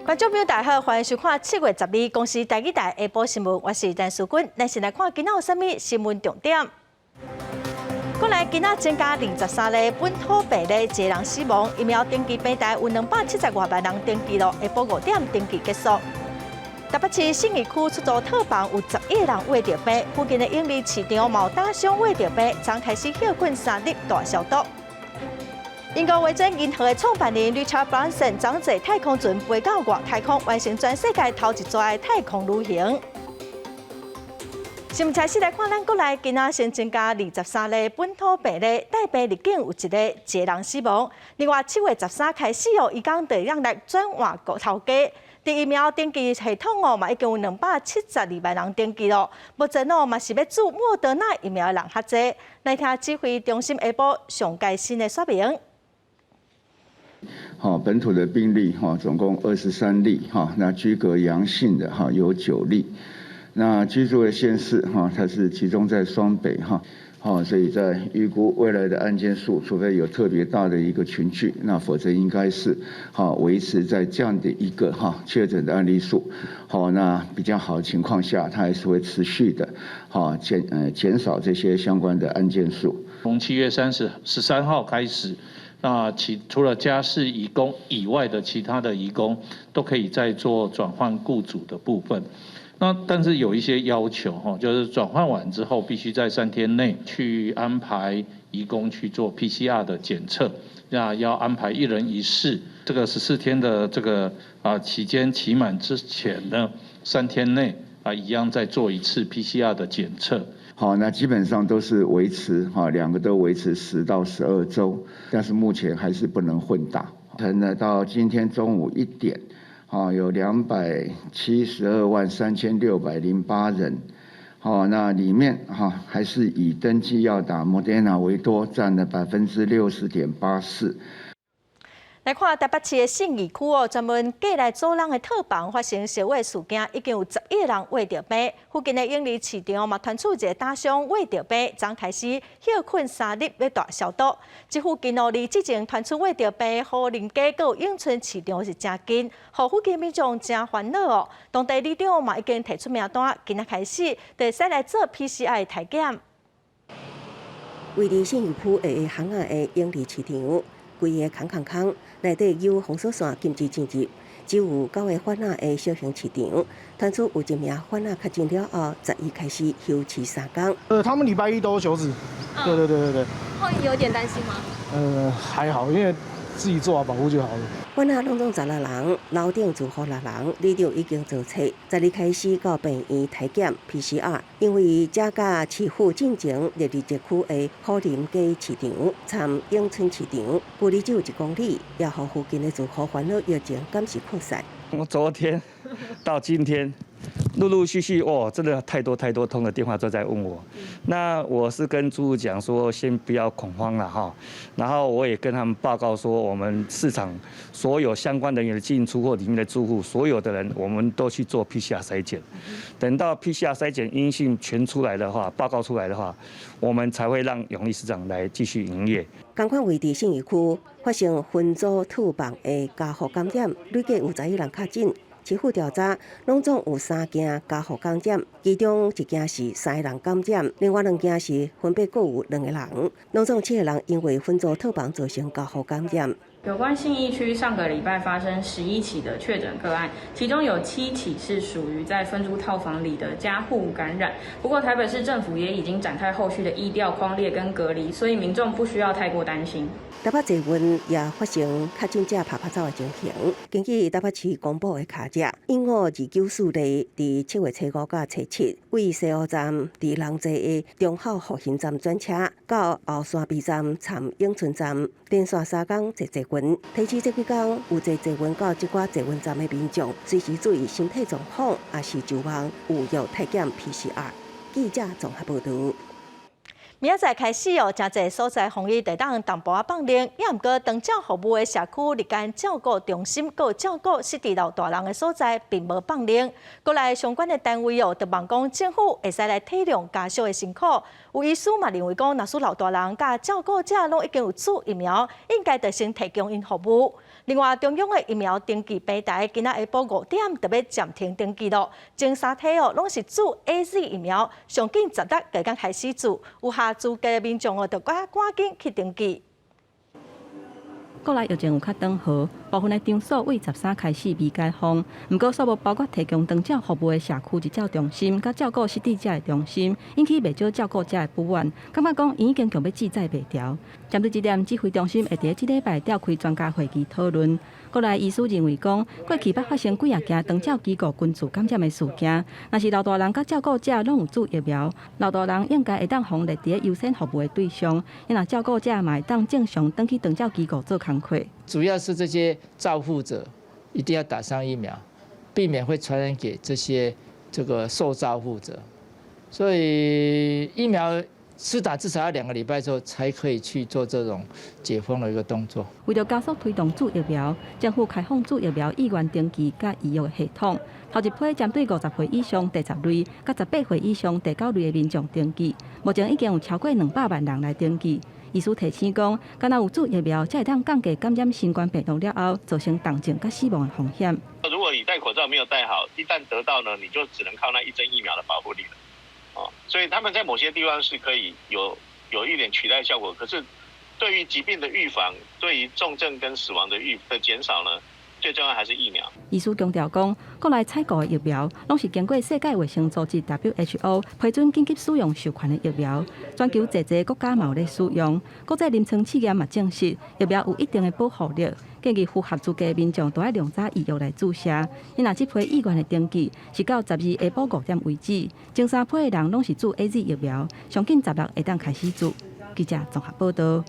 观众朋友，大家好，欢迎收看7月12公司台语台下晡新闻，我是陈淑君。咱先来看今仔有啥物新闻重点。过来，今仔增加23例本土病例，一人死亡。疫苗登记平台有270多万人登记咯，下晡5点登记结束。台北市信义区出租套房有11人胃着病，附近的永利市场嘛有打伤胃着病，昨开始休困3日大消毒。英国维珍银行的创办人 Richard Branson 昨坐太空船飞到外太空，完成全世界头一桩的太空旅行。新闻开始来看，咱国内今仔先增加23例本土病例，带病入境有一人死亡。另外7月13开始伊讲就让来转换国头家。疫苗登记系统嘛已经有272万人登记咯。目前嘛是要注莫德纳疫苗的人较济。来听指挥中心下晡上最新的说明。本土的病例总共23例那居隔阳性的有9例，那居住的县市它是集中在双北所以在预估未来的案件数，除非有特别大的一个群聚，那否则应该是维持在这样的一个确诊的案例数，那比较好的情况下，它还是会持续的减少这些相关的案件数。从7月13号开始。那除了家事移工以外的其他的移工都可以再做转换雇主的部分。那但是有一些要求就是转换完之后必须在3天内去安排移工去做 PCR 的检测，那要安排1人1室。这个14天的这个期间期满之前呢，3天内一样再做1次 PCR 的检测。那基本上都是维持2个都维持10到12周，但是目前还是不能混打。到今天中午1点，有272万3608人，那里面还是以登记要打莫德纳为多，占了60.84%。来看台北市的信义区专门过来租人的套房发生烧毁事件，已经有11人胃着病。附近的永利市场嘛传出一个打伤胃着病，昨开始休困3日要大消毒。这附近离之前传出胃着病的和林街和永春市场是真近，和附近民众真烦恼当地里长嘛已经提出名单，今仔开始就使来做 PCR 体检。位于信义区下巷仔的永利市场。规个空，内底有封锁线禁止进入，只有9个患难的小型市场。传出有1名患难确诊了后，11开始休期3天。他们礼拜1都休止。对。后有点担心吗？还好，因为自己做好保护就好了。患难拢总16人，楼顶住户6人，里长已经做册，12开始到病院体检 PCR， 因为这甲市府进前烈日街区的虎林街市场、参永春市场，距离只有1公里，也让附近的住户烦恼疫情暂时扩散。我昨天到今天，陆续真的太多通的电话都在问我。那我是跟住户讲说，先不要恐慌了然后我也跟他们报告说，我们市场所有相关人员的进出或里面的住户，所有的人我们都去做 PCR 筛检。等到 PCR 筛检阴性全出来的话，报告出来的话，我们才会让永利市场来继续营业。同款位伫信义区发生分租套房的家户感染，累计有11人确诊。市府调查，拢总有3件家户感染，其中1件是3个人感染，另外2件是分别各有2个人，拢总7个人因为分租套房造成家户感染。有关信义区上个礼拜发生11起的确诊个案，其中有7起是属于在分租套房里的家户感染。不过台北市政府也已经展开后续的疫调、匡列跟隔离，所以民众不需要太过担心。台北捷运也发生确诊者拍走的情形。根据台北市公布的卡则，永和294例伫7月初5到初7，为西湖站伫人济的中孝复兴站转车，到后山 B 站参永春站，连续3天坐捷运。提起这几天，有坐捷运到这寡捷运站的民众，随时注意身体状况，也是就望有要体检 PCR。记者综合报道。明仔载开始真侪所在防疫地当淡薄放冷，也毋过长照服务的社区日间照顾中心，佮照顾失智老大人的所在，并无放冷。过来相关的单位就望讲政府会使来体谅家属的辛苦。有医师嘛认为讲，若是老大人甲照顾者拢已经有注疫苗，应该就先提供因服务。另外，中央的疫苗登记平台今仔下晡5点特别暂停登记咯。前3梯拢是注 AZ 疫苗，上紧10日就刚开始注，有下资格的民众就赶紧去登记。国内疫情有较长好，部分的场所为13开始未解封，不过数目包括提供长照服务的社区日照中心、甲照顾失智者的中心，引起未少照顾者的不满，感觉讲已经强要记载袂调。针对这点，指挥中心会伫即礼拜召开专家会议讨论。国内医师认为讲，过去捌发生几啊件长照机构群聚感染的事件，若是老大人甲照顾者拢有注疫苗，老大人应该会当防列伫优先服务的对象，因若照顾者嘛会当正常登去长照机构做工课。主要是这些照护者一定要打上疫苗，避免会传染给这个受照护者。所以疫苗施打至少要2个礼拜之后才可以去做这种解封的一个动作。为了加速推动注疫苗，政府开放注疫苗意愿登记甲预约系统。头一批针对50岁以上第10类，甲18岁以上第9类的民众登记，目前已经有超过200万人来登记。医师提醒讲，敢若有注疫苗，才会当降低感染新冠病毒了后造成重症甲死亡的风险。如果你戴口罩没有戴好，一旦得到呢，你就只能靠那1针疫苗的保护力了。所以他们在某些地方是可以有一点取代效果，可是对于疾病的预防，对于重症跟死亡的减少呢，最重要还是疫苗。医师强调讲，国内采购的疫苗拢是经过世界卫生组织 WHO 批准紧急使用授权的疫苗，全球侪国家嘛有咧使用。国际临床试验嘛证实，疫苗有一定的保护力。建议符合资格的民众都要量早预约来注射。因若这批意愿的登记是到12下晡5点为止，前3批的人拢是注 AZ 疫苗，上紧10日会当开始注。记者综合报道。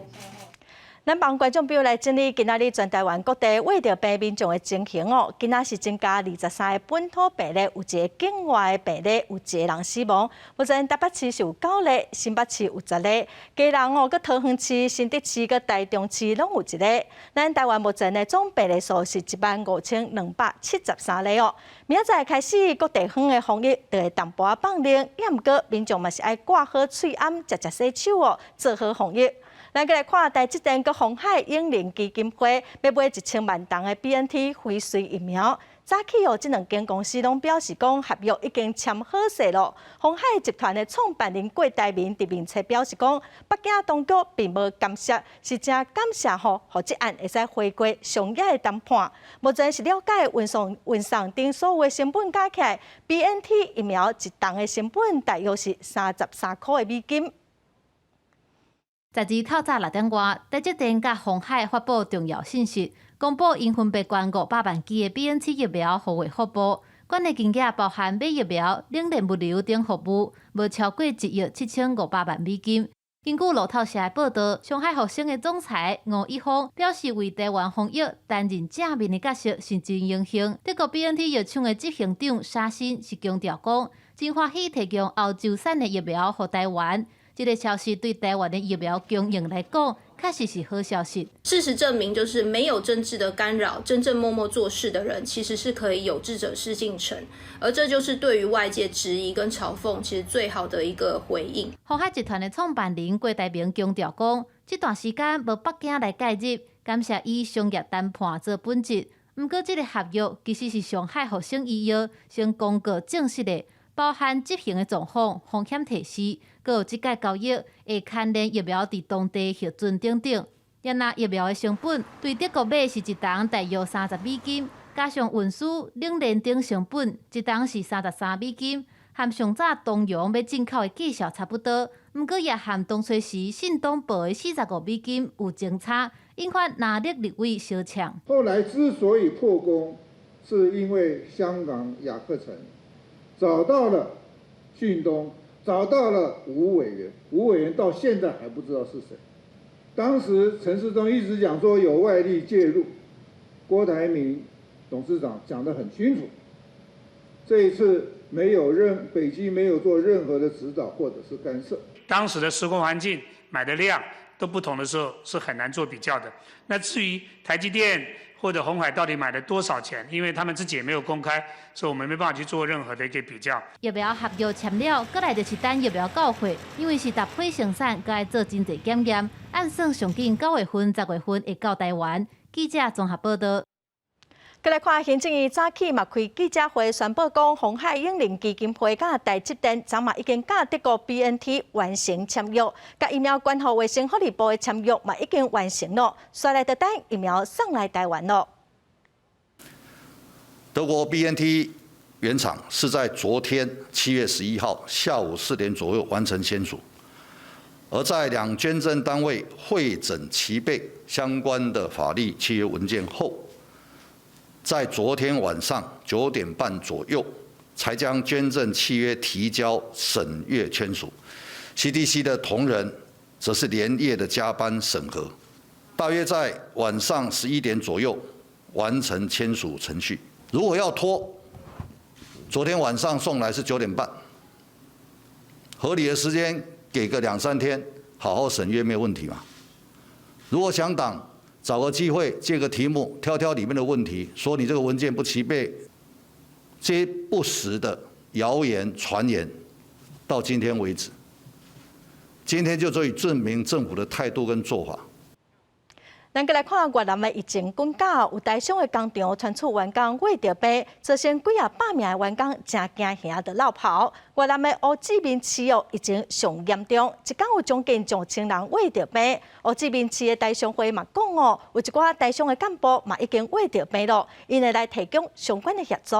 咱帮观众朋友来整理今仔日全台湾各地为着病民众的情形哦。今仔是增加23个本土病例，有1个境外的病例，有1个人死亡。目前台北市是有9例，新北市有10例，基隆哦、桃园市、新竹市、台中市拢有1例。咱台湾目前的总病例数是15273例哦。明仔载开始，各地方的防疫就会淡薄放冷，也毋过民众嘛是爱挂好喙罨、洗手哦，做好防疫。咱再来看台积电佮鸿海永龄基金会要买1000万吨的 BNT 辉瑞疫苗。早起哦，这2间公司拢表示讲合约已经签好势咯。鸿海集团的创办人郭台铭伫面册表示讲，北京当局并无干涉，是真感谢互这案会使回归商业的谈判。目前是了解运送等所有的成本加起来 ，BNT 疫苗1吨的成本大约是33块美金。12透早6点外，台积电甲鸿海发布重要信息，公布因分别捐500万剂的 BNT 疫苗互惠服务，捐的金额包含买疫苗、冷链物流等服务，无超过1亿7500万美金。根据路透社的报道，上海复星的总裁吴一峰表示，为台湾防疫担任正面的角色，是真荣幸。德国 BNT 药厂的执行长沙欣是强调讲，真欢喜提供欧洲产的疫苗予台湾。这个消息对台湾的疫苗供应来讲，确实是好消息。事实证明，就是没有政治的干扰，真正默默做事的人，其实是可以有志者事竟成。而这就是对于外界质疑跟嘲讽，其实最好的一个回应。鸿海集团的创办人郭台铭强调讲，这段时间无北京来介入，感谢以商业谈判做本质。不过，这个合约其实是上海复星医药先公告正式的。包含执行的状况、风险提示，还有即届交易会牵连疫苗伫当地核准等等。也拿疫苗的成本对德国买是1吨大约30美金，加上运输、冷链等成本，1吨是33美金，和上早东洋要进口的计价差不多。不过也和当初时信东报的45美金有争差，引发哪力立委相呛。后来之所以破功，是因为香港雅克城找到了讯东，找到了吴委员，吴委员到现在还不知道是谁。当时陈时中一直讲说有外力介入，郭台铭董事长讲得很清楚。这一次北京没有做任何的指导或者是干涉。当时的施工环境、买的量都不同的时候，是很难做比较的。那至于台积电或者鸿海到底买了多少钱，因为他们自己也没有公开，所以我们没办法去做任何的一个比较。疫苗合约签了，过来就是等疫苗到货，因为是搭配生产，该做真侪检验。按算上紧9月份、10月份会到台湾。记者综合报道。再来看行政院早起嘛开记者会，宣布讲鸿海永龄基金会甲台积电昨嘛已经甲德国 BNT 完成签约，甲疫苗关乎卫生福利部的签约嘛已经完成了，刷来就等疫苗送来台湾了。德国 BNT 原厂是在昨天7月11号下午4点左右完成签署，而在两捐赠单位会诊齐备相关的法律契约文件后，在昨天晚上9点半左右，才将捐赠契约提交审阅签署。CDC 的同仁则是连夜的加班审核，大约在晚上11点左右完成签署程序。如果要拖，昨天晚上送来是9点半，合理的时间给个2、3天，好好审阅没有问题嘛？如果想挡，找个机会借个题目挑挑里面的问题，说你这个文件不齐备，这些不实的谣言传言，到今天为止，今天就足以证明政府的态度跟做法。咱再来看越南的疫情滚假，有台商的工厂传出员工胃着病，造成几啊百名的员工真惊吓的落跑。越南的胡志明市疫情上严重，一天有将近2000人胃着病。胡志明市的台商会嘛讲哦，有一寡台商的干部嘛已经胃着病了，因会来提供相关的协助。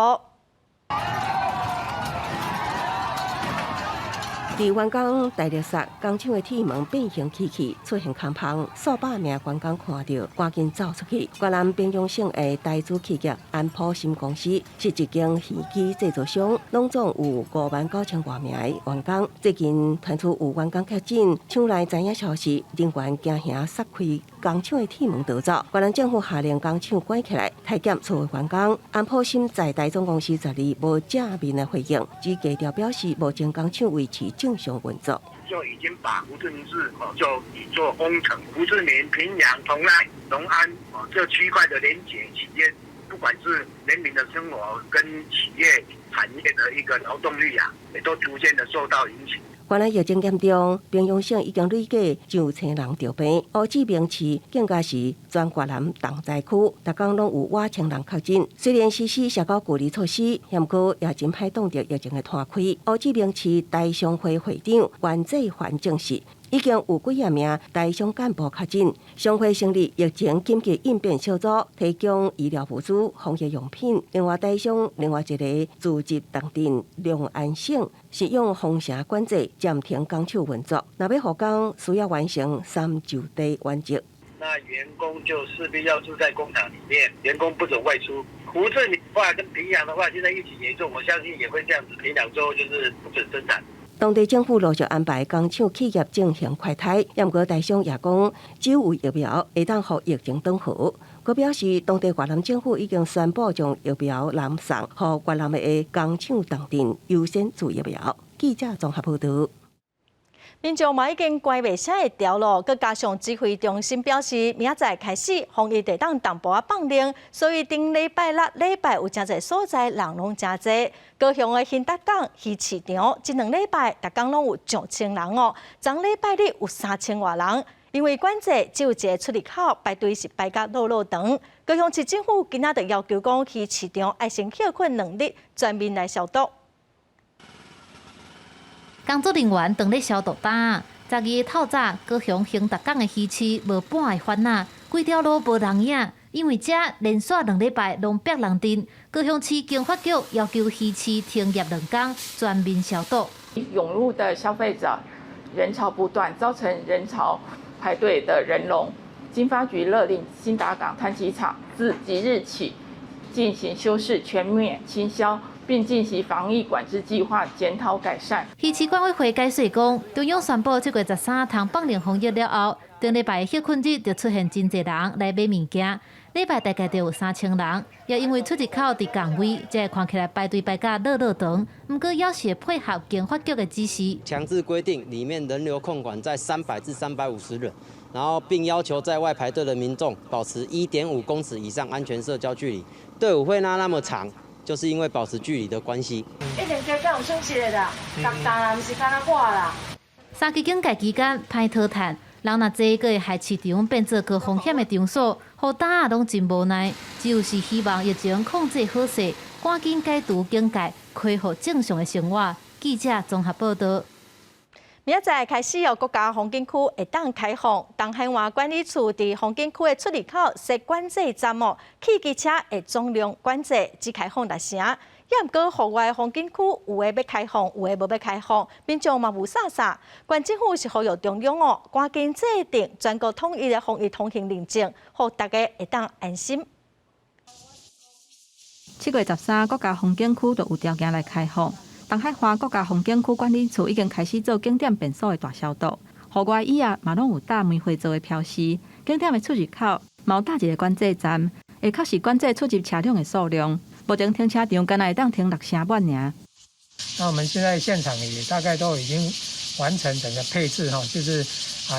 伫员工大热杀，工厂的铁门变形起去，出现空棚，数百名员工看到，赶紧走出去。越南边疆省的台资企业安普新公司是一间飞机制造商，拢总有59000多名的员工。最近传出有员工确诊，厂内知影消息，人员惊吓杀开工厂的铁门逃走。越南政府下令工厂关起来，体检所有员工。安普新在台总公司12无正面的回应，只低调表示目前工厂维持正常运作。就已经把胡志明市就以做封城，胡志明、平阳、同安、隆安这区块的连结企业，不管是人民的生活跟企业产业的一个劳动力啊，也都逐渐的受到影响。原来疫情严重，边疆省已经累计9,000人着病。胡志明市更加是全越南重灾区，逐天拢有8千人确诊。虽然实施社交距离措施，但过也真歹挡着疫情的摊开。胡志明市台商会会长关志环证实，已经有几啊名台商干部确诊。商会成立疫情紧急应变小组，提供医疗物资、防疫用品。另外，台商另外一个自治当镇隆安省是用封城管制。暂停工厂运作，若要复工，需要完成3就地原则。那员工就势必要住在工厂里面，员工不准外出。胡志明的话跟平阳的话，现在疫情严重，我相信也会这样子，平阳州就是不准生产。当地政府陆续安排工厂企业进行快筛，不过台商也讲，只有疫苗会当让疫情缓和。佢表示，当地越南政府已经宣布将疫苗南送，予越南的工厂当镇优先做疫苗。记者综合报道。民众嘛已经乖袂啥会调咯，佮加上指挥中心表示，明仔载开始防疫地当淡薄仔放令，所以顶礼拜六、礼拜有真侪所在人拢真侪。高雄的新达港鱼市场，这2礼拜逐天拢有2000人哦，昨礼拜日有3000多人。因为管制只有一个出入口，排队是排甲路长。高雄市政府今仔就要求讲，鱼市场爱先休困2日，全面来消毒。工作人员当咧消毒单。12个透早，高雄兴达港的鱼市无半个番仔，规条路无人影，因为这连续2礼拜拢逼人阵。高雄市经发局要求鱼市停业2天，全面消毒。涌入的消费者人潮不断，造成人潮排队的人龙。经发局勒令新达港滩机场自即日起进行修饰、全面清消，并进行防疫管制计划检讨改善。鱼市管委会解释讲，中央宣布这月13通放零防疫了后，顶礼拜休困日就出现真侪人来买物件，礼拜大概就有3000人。也因为出入口伫共位，才会看起来排队排甲热长。不过要是配合经发局的指示，强制规定里面人流控管在300至350人，然后并要求在外排队的民众保持1.5公尺以上安全社交距离。队伍会拉那么长，就是因为保持距离的关系。一定加减有省息的啦，重担啦，不是干那我啦。三级警戒期间歹讨趁，人若济，个会害市场变做高风险的场所，好大家拢真无奈。只有是希望疫情控制好势，赶紧解除警戒，恢复正常的生活。记者综合报道。明仔载开始国家风景区会当开放，东汉湾管理处伫风景区的出入口设管制站汽机车会总量管制，只开放6成。也毋过，户外风景区有诶要开放，有诶无要开放，民众嘛无啥。县政府是呼吁中央赶紧制定全国统一的防疫通行认证，互大家会当安心。7月13，国家风景区就有条件来开放。东海花国家风景区管理处已经开始做景点便所的大消毒，户外椅啊嘛拢有搭梅花座的标示。景点的出入口嘛有搭一个管制站，会确实管制出入车辆的数量。目前停车场敢若会当停6成半尔。那我们现在现场也大概都已经完成整个配置就是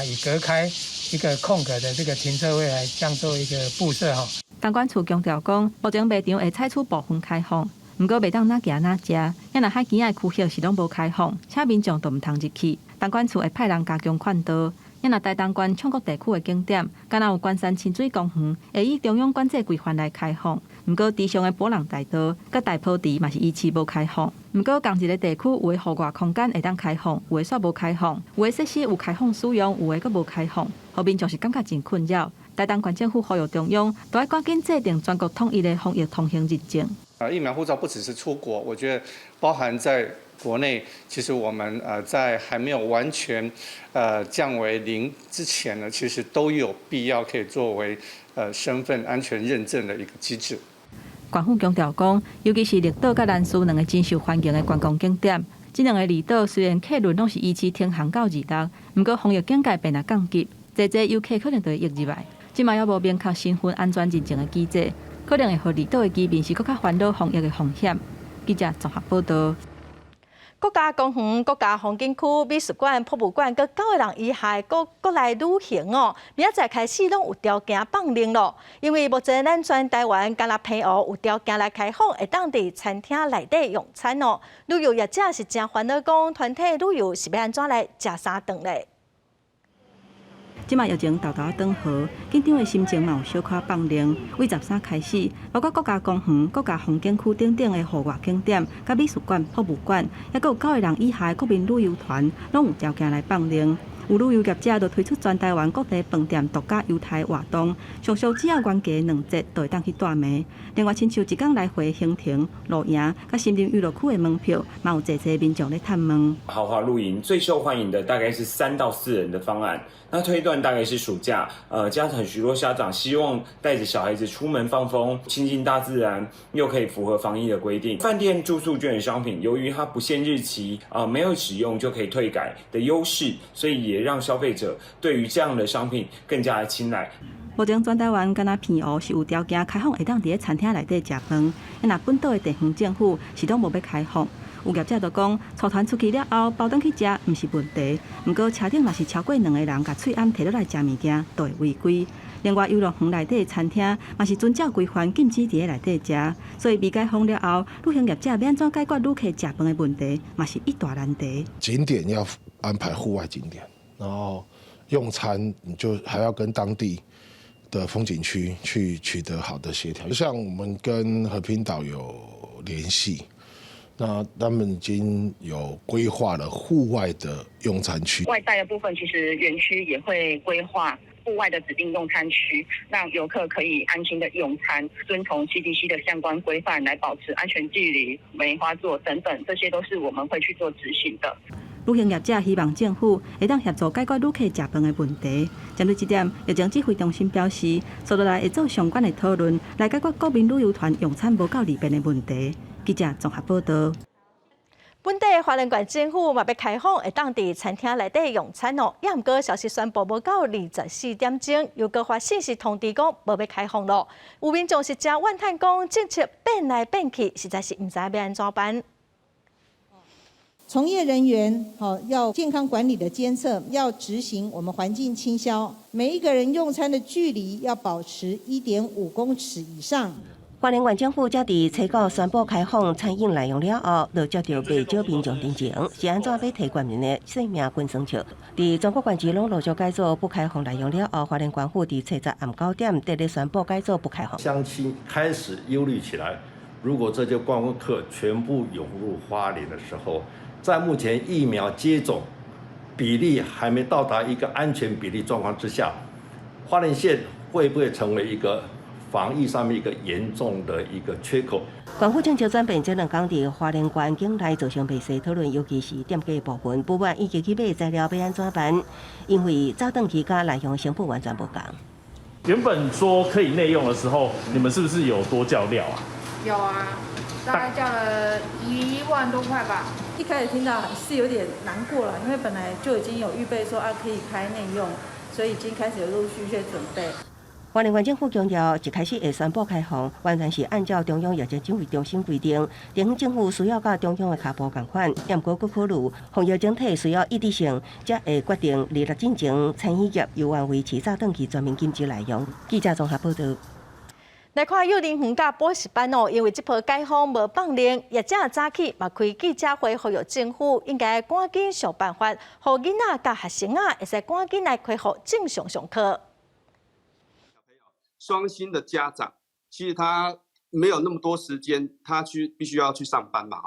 以隔开一个空格的这个停车位来这样做一个布设东管处强调讲，目前卖场会采取部分开放。毋过袂当哪行哪食，也若海边仔区域是拢无开放，且民众都毋通入去。东管处会派人加强劝导，也若大东关唱国地区的景点，敢若有关山亲水公园，会以中央管制规范来开放。毋过地上的波浪大道、甲大坡地嘛是依次无开放。毋过同一个地区有的户外空间会当开放，有的煞无开放，有的设施有开放使用，有的阁无开放，后面就是感觉真困扰。大东县政府呼吁中央，都要赶紧制定全国统一的防疫通行认证。疫苗护照不只是出国，我觉得包含在国内，其实我们在还没有完全降为0之前呢，其实都有必要可以作为身份安全认证的一个机制。县府强调讲，尤其是绿岛甲兰屿2个真受欢迎的观光景点，这2个离岛虽然客轮拢是依次停航到26，不过防疫警戒变来降级，侪游客可能就会溢入来。即嘛也无明确身份安全认证的机制。可能会互离岛的居民是更较烦恼防疫的风险。记者综合报道。国家公园、国家风景区、美术馆、博物馆，佮9个人以下国内旅行明仔载开始拢有条件放令咯。因为目前咱全台湾敢若澎湖有条件来开放，会当伫餐厅内底用餐旅游业者是真烦恼，讲团体旅游是要安怎来食啥顿咧？即卖疫情豆豆转好，紧张的心情嘛有小可放凉。为13开始，包括国家公园、国家风景区等等的户外景点、甲美术馆、博物馆，也佮有9个人以下的国民旅游团，拢有条件来放凉。有旅游业者就推出全台湾各地饭店独家优待活动，常常只要原价2折，就会当去住眠。另外，亲像一天来回行程、露营、甲心灵娱乐区的门票，嘛有侪民众咧探问。豪华露营最受欢迎的大概是3到4人的方案，那推断大概是暑假，加上许多家长希望带着小孩子出门放风，亲近大自然，又可以符合防疫的规定。饭店住宿券的商品，由于它不限日期，没有使用就可以退改的优势，所以也让消费者对于这样的商品更加的青睐。目前全台湾敢若澎湖是有条件开放，会当伫咧餐厅内底食饭。若本岛的地方政府是拢无要开放。有业者就讲，带团出去了后，包顿去食毋是问题。毋过车顶若是超过2个人，甲喙暗摕落来食物件，都会违规。另外，游乐园内底的餐厅嘛是遵照规范禁止伫咧内底食，所以未开放了后，旅行业者要安怎解决旅客食饭的问题，嘛是一大难题。景点要安排户外景点，然后用餐你就还要跟当地的风景区去取得好的协调。就像我们跟和平岛有联系，那他们已经有规划了户外的用餐区。外带的部分，其实园区也会规划户外的指定用餐区，让游客可以安心的用餐，遵从 CDC 的相关规范来保持安全距离、梅花座等等，这些都是我们会去做执行的。旅行业者希望政府会当协助解决旅客食饭的问题。针对这点，疫情指挥中心表示，接下来会做相关的讨论，来解决国民旅游团用餐无够利便的问题。记者综合报道。本地花莲县政府嘛要开放，会当伫餐厅内底用餐也毋过消息宣布无到24点钟，又搁发信息通知讲无要开放咯。有民众是真怨叹讲，政策变来变去，实在是毋知要安怎办。从业人员要健康管理的监测，要执行我们环境清消，每一个人用餐的距离要保持1.5公尺以上。花莲县政府才伫初九宣布开放餐饮内容了后，就接到不少民众申请，是安怎要提国民的性命滚生笑？伫全国县市拢陆续改做不开放内容了后，花莲县府伫初10暗9点特例宣布改做不开放。乡亲开始忧虑起来，如果这些观光客全部涌入花莲的时候，在目前疫苗接种比例还没到达一个安全比例状况之下，花莲县会不会成为一个防疫上面一个严重的一个缺口？县府正招转变这2天伫花莲县境内造成袂细讨论，尤其是店家部分，不满以及去买材料要安怎办？因为早顿期甲内容成本完全不同。原本说可以内用的时候，你们是不是有多叫料啊？有啊，大概叫了1万多块吧。一开始听到是有点难过了，因为本来就已经有预备说可以开内用，所以已经开始有陆续去准备。花莲县政府强调，一开始会宣布开放，完全是按照中央疫情指挥中心规定，地方政府需要甲中央的脚步同款，也毋过佫考虑防疫整体需要一致性，才会决定2日进前餐饮业有望维持早顿期全面禁止内容。记者综合报道。来看幼龄园甲补习班哦，因为这波解封无放令，业者早起嘛开记者会，呼吁政府应该赶紧想办法，互囡仔甲学生会使赶紧来恢复正常上课。双薪的家长，其实他没有那么多时间，他必须要去上班嘛，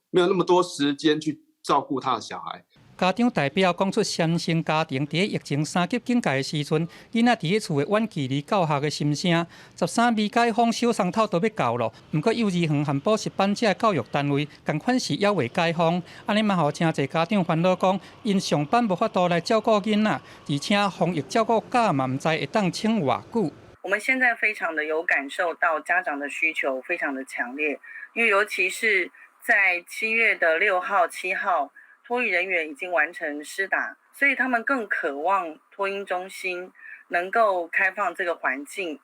没有那么多时间去照顾他的小孩。家长代表讲出三星家庭伫疫情3级警戒的时阵，囡仔伫厝的远距离教学的心声。13未解封，小三头都要到咯。不过幼儿园和补习班这教育单位，同款是还未解封，安尼嘛，互真侪家长烦恼讲，因上班无法度来照顾囡仔，而且防疫照顾假嘛，唔知会当撑偌久。我们现在非常的有感受到家长的需求非常的强烈，因为尤其是在7月的6号、7号，托育人员已经完成施打，所以他们更渴望托婴中心能够开放这个环境。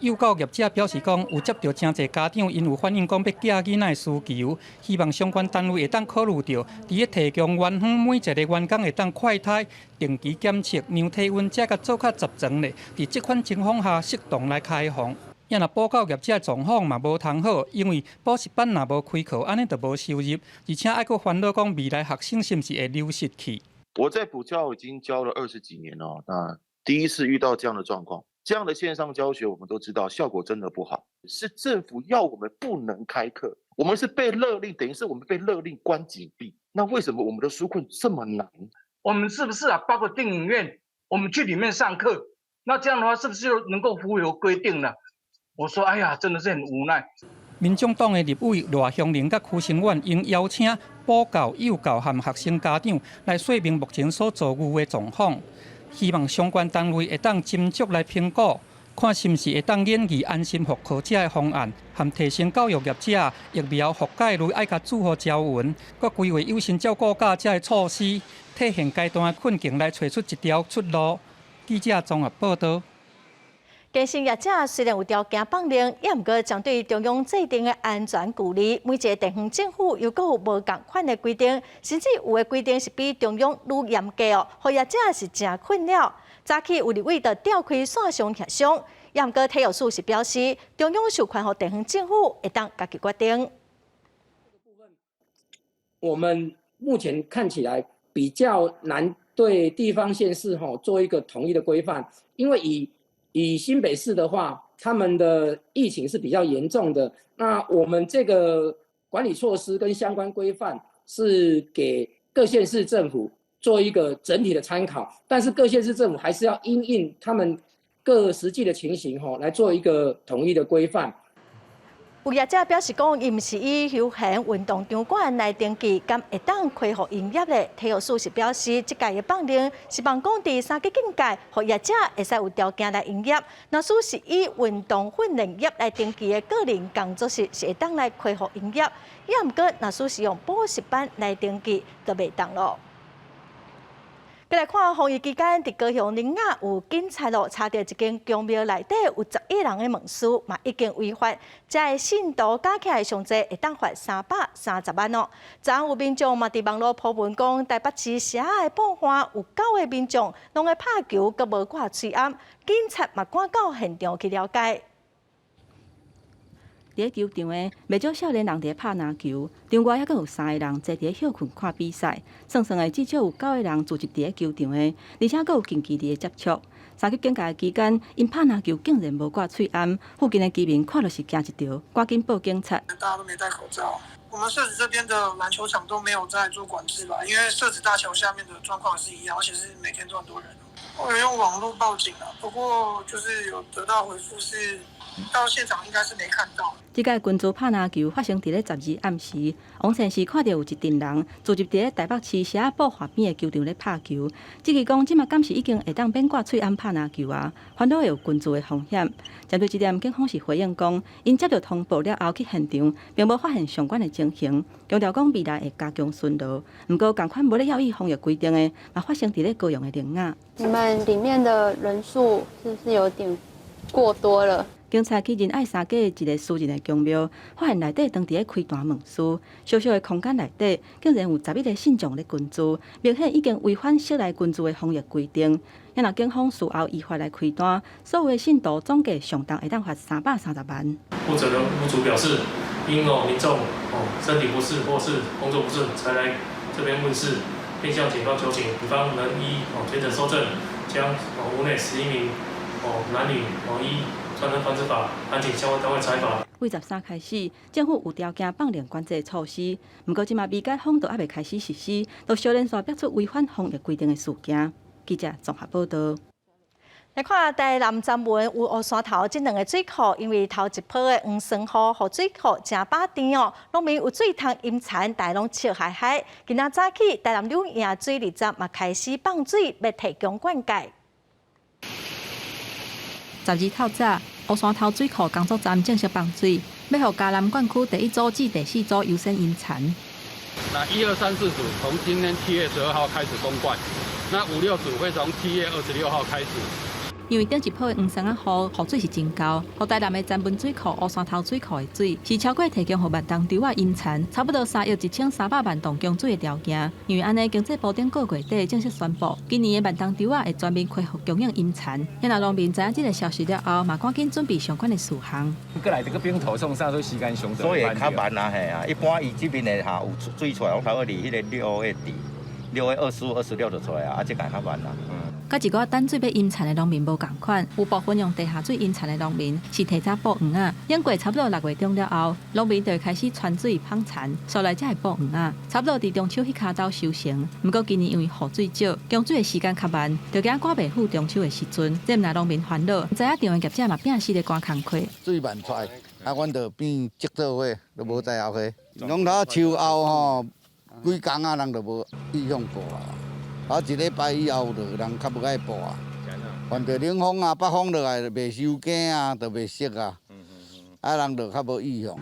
幼教业者表示讲，有接到真侪家长因有反映讲要寄囡仔的需求，希望相关单位会当考虑到，伫咧提供园方每一个员工会当快筛、定期检测、量体温，才甲做较集中咧。伫这款情况下，适当来开放。也若补教业者状况嘛无同好，因为补习班若无开课，安尼就无收入，而且还佫烦恼讲未来学生是毋是会流失去。我在补教已经教了20几年了，那第一次遇到这样的状况。这样的线上教学，我们都知道效果真的不好。是政府要我们不能开课，我们是被勒令，等于是我们被勒令关紧闭。那为什么我们的纾困这么难？我们是不是包括电影院，我们去里面上课，那这样的话是不是就能够符合规定呢？我说，哎呀，真的是很无奈。民众党的立委赖香伶甲区成员应邀请补教、幼教和学生家长来说明目前所遭遇的状况。希望相关单位会当斟酌来评估，看是毋是会当演绎安心复课者的方案，和提升教育业者疫苗覆盖率爱甲注合条文，佮规划优先照顾假者的措施，替现阶段的困境来找出一条出路。记者综合报道。健身业者虽然有条件放令，也毋过针对中央制定的安全距离，每一个地方政府又有无共款的规定，甚至有的规定是比中央愈严格哦，互业者是真困扰。早起有立委就召开线上协商，也毋过体育署是表示，中央授权互地方政府会当家己决定。我们目前看起来比较难对地方县市做一个统一的规范，因为以新北市的话，他们的疫情是比较严重的。那我们这个管理措施跟相关规范是给各县市政府做一个整体的参考，但是各县市政府还是要因应他们各实际的情形来做一个统一的规范。有业者表示讲，伊毋是以休闲运动场馆来登记，敢会当恢复营业咧。体育署是表示，即届的放令是望讲伫3级警戒，互业者会使有条件来营业。若属是以运动训练业来登记的个人工作室，是会当来恢复营业。也毋过，若属是用补习班来登记，就袂当咯。再来看防疫期间，伫高雄林雅有警察查到一间公庙内底有11人的门市，嘛已经违法，这个信徒加起来上侪会当罚330万哦。昨昏有民众嘛伫网络普文讲，台北市狭隘半环有9个民众拢在拍球，阁无挂喙暗，警察嘛赶到现场去了解。伫球场的袂少少年人伫拍篮球，场外还佫有3个人坐伫休困看比赛，算算的至少有9个人聚集伫球场的，而且佫有近距离的接触。3级警戒期间，因拍篮球竟然无挂喙罨，附近的居民看就是惊一跳，赶紧报警察。大家都没戴口罩。我们社子这边的篮球场都没有在做管制吧？因为社子大桥下面的状况是一样，而且是每天都很多人。我有用网络报警了，不过就是有得到回复是到现场应该是没看到。即届群组拍篮球发生伫咧12暗时，王先是看到有一群人聚集伫咧台北市社保华边的球场咧拍球。即期讲，即马敢是已经会当免挂喙罨拍篮球啊，烦恼会有群组的风险。针对这点，警方是回应讲，因接到通报了后去现场，并无发现相关的情形，强调讲未来会加强巡逻。不过，同款无咧要依防疫规定的，嘛发生伫咧高雄的林雅。你们里面的人数是不是有点过多了？警察去仁爱三街一个私人的宫庙，发现内底当伫咧开大门市，小小的空间内底竟然有11个信众咧群聚，明显已经违反室内群聚的防疫规定。因若警方事后依法来开单，所有的信徒总计上当会当罚330万。负责的屋主表示，因民众身体不适或是工作不顺才来这边问事，并向警方求情，警方能依全程搜证，将屋内11名男女依专案管制法函请相关单位裁罚。为13开始，政府有条件放量管制措施，不过即马未解封都还未开始实施，就小连续逼出违反防疫规定的事件。记者综合报道。来看台南站门有乌山头这2个水库，因为头一波的黄霜雨，互水库真饱甜哦。农民有水通饮餐，大拢笑嗨嗨。今仔早起，台南柳营水利站嘛开始放水，要提供灌溉。12透早，乌山头水库工作站正式放水，要互嘉南管区第1组至第4组优先饮餐。那1、2、3、4组从今天7月12号开始公灌，那5、6组会从7月26号开始。因为顶一波的黄霜雨雨水是真高，互台南的站门水库、乌山头水库的水是超过提供互万东稻仔饮餐，差不多3亿1300万吨供水的条件。因为安尼，经济部顶个月底正式宣布，今年的万东稻仔会全面恢复供应饮餐。因若农民知影这个消息了后，嘛赶紧准备相关的事项。过来这个冰头送上，所以时间相对所以会较慢啊，嘿啊，一般伊这边的哈有水出来，我差不多离迄个6月底，6月25、26就出来啊，这个较慢啦。甲一个等水要饮餐的农民无共款，有部分用地下水饮餐的农民是提早补黄啊。养过差不多6月中了后，农民就会开始穿水放田，所来才会补黄啊。差不多伫中秋迄骹走收成。不过今年因为雨水少，供水的时间较慢，就惊赶袂赴中秋的时阵，这毋但农民烦恼，知影场的业者嘛拼死咧赶工课。水慢出，啊，阮就变积做伙，都无在后去。讲头秋后吼，几工啊，人就无意向过啊。啊，一礼拜以后，就人较无爱播啊。反正冷风啊、北风落来，袂收惊啊，就袂熟啊。啊，人就较无意向。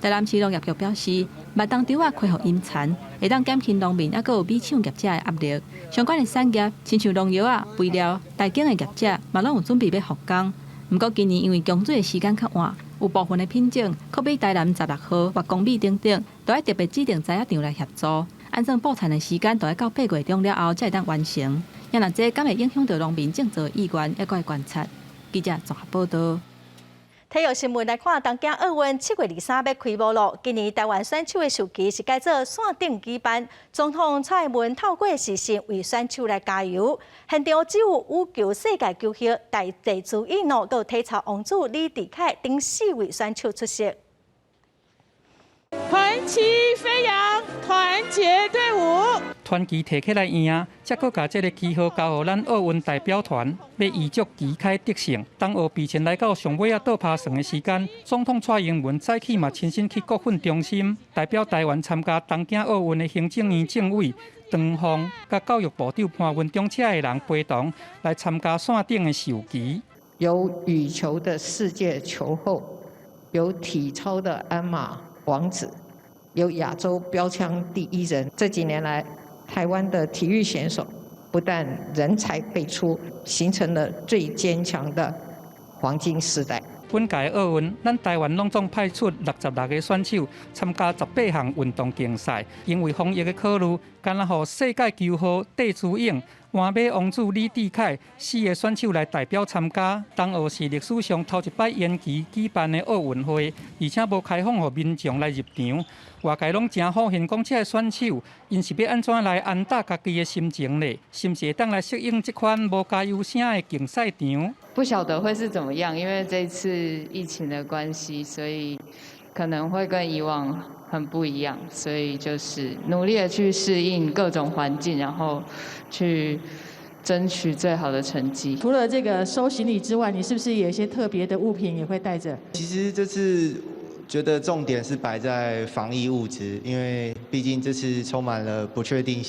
台南市农业局表示，万东稻仔恢复饮餐，会当减轻农民还佫有米厂业者的压力。相关的产业，亲像农药啊、肥料、大景的业者，嘛拢有准备要复工。不过今年因为供水的时间较晚，有部分的品种，可比台南16号或公米等等，都要特别指定栽仔场来协助。按算补产的时间，都要到8月中了后才会当完成。要若这敢会影响到农民种植的意愿，还佫观察。记者综合报道。体育新闻来看，东京奥运7月23要开幕咯。今年台湾选手的时期是改做线顶举办，总统蔡英文透过视讯为选手来加油。现场只有羽球世界球后戴资颖咯，佮体操王子李智凯等4位选手出席。团旗飞扬，团结队伍。团旗摕起来赢，才搁把这个旗号交予咱奥运代表团，要遗祝旗开得胜。当奥比前来到上尾倒拍算的时间，总统蔡英文早起嘛亲身去国训中心，代表台湾参加东京奥运的行政院政委唐凤、甲教育部长潘文忠车的人陪同来参加线顶的授旗。有羽球的世界球后，有体操的鞍马王子，有亚洲标枪第1人。这几年来，台湾的体育选手不但人才辈出，形成了最坚强的黄金时代。本届奥运，咱台湾拢总派出66个选手参加18项运动竞赛。因为防疫的考虑，干那予世界球后戴资颖换马王子李智凯4个选手来代表参加。冬奥是历史上头一摆延期举办的奥运会，而且无开放予民众来入场。外界拢真好现讲，这个选手因是要安怎来安打家己的心情呢？是不是会当来适应这款无加油声的竞赛场？不晓得会是怎么样，因为这次疫情的关系，所以可能会跟以往很不一样，所以就是努力的去适应各种环境，然后去争取最好的成绩。除了这个收行李之外，你是不是有一些特别的物品也会带着？其实这次觉得重点是摆在防疫物资，因为毕竟这次充满了不确定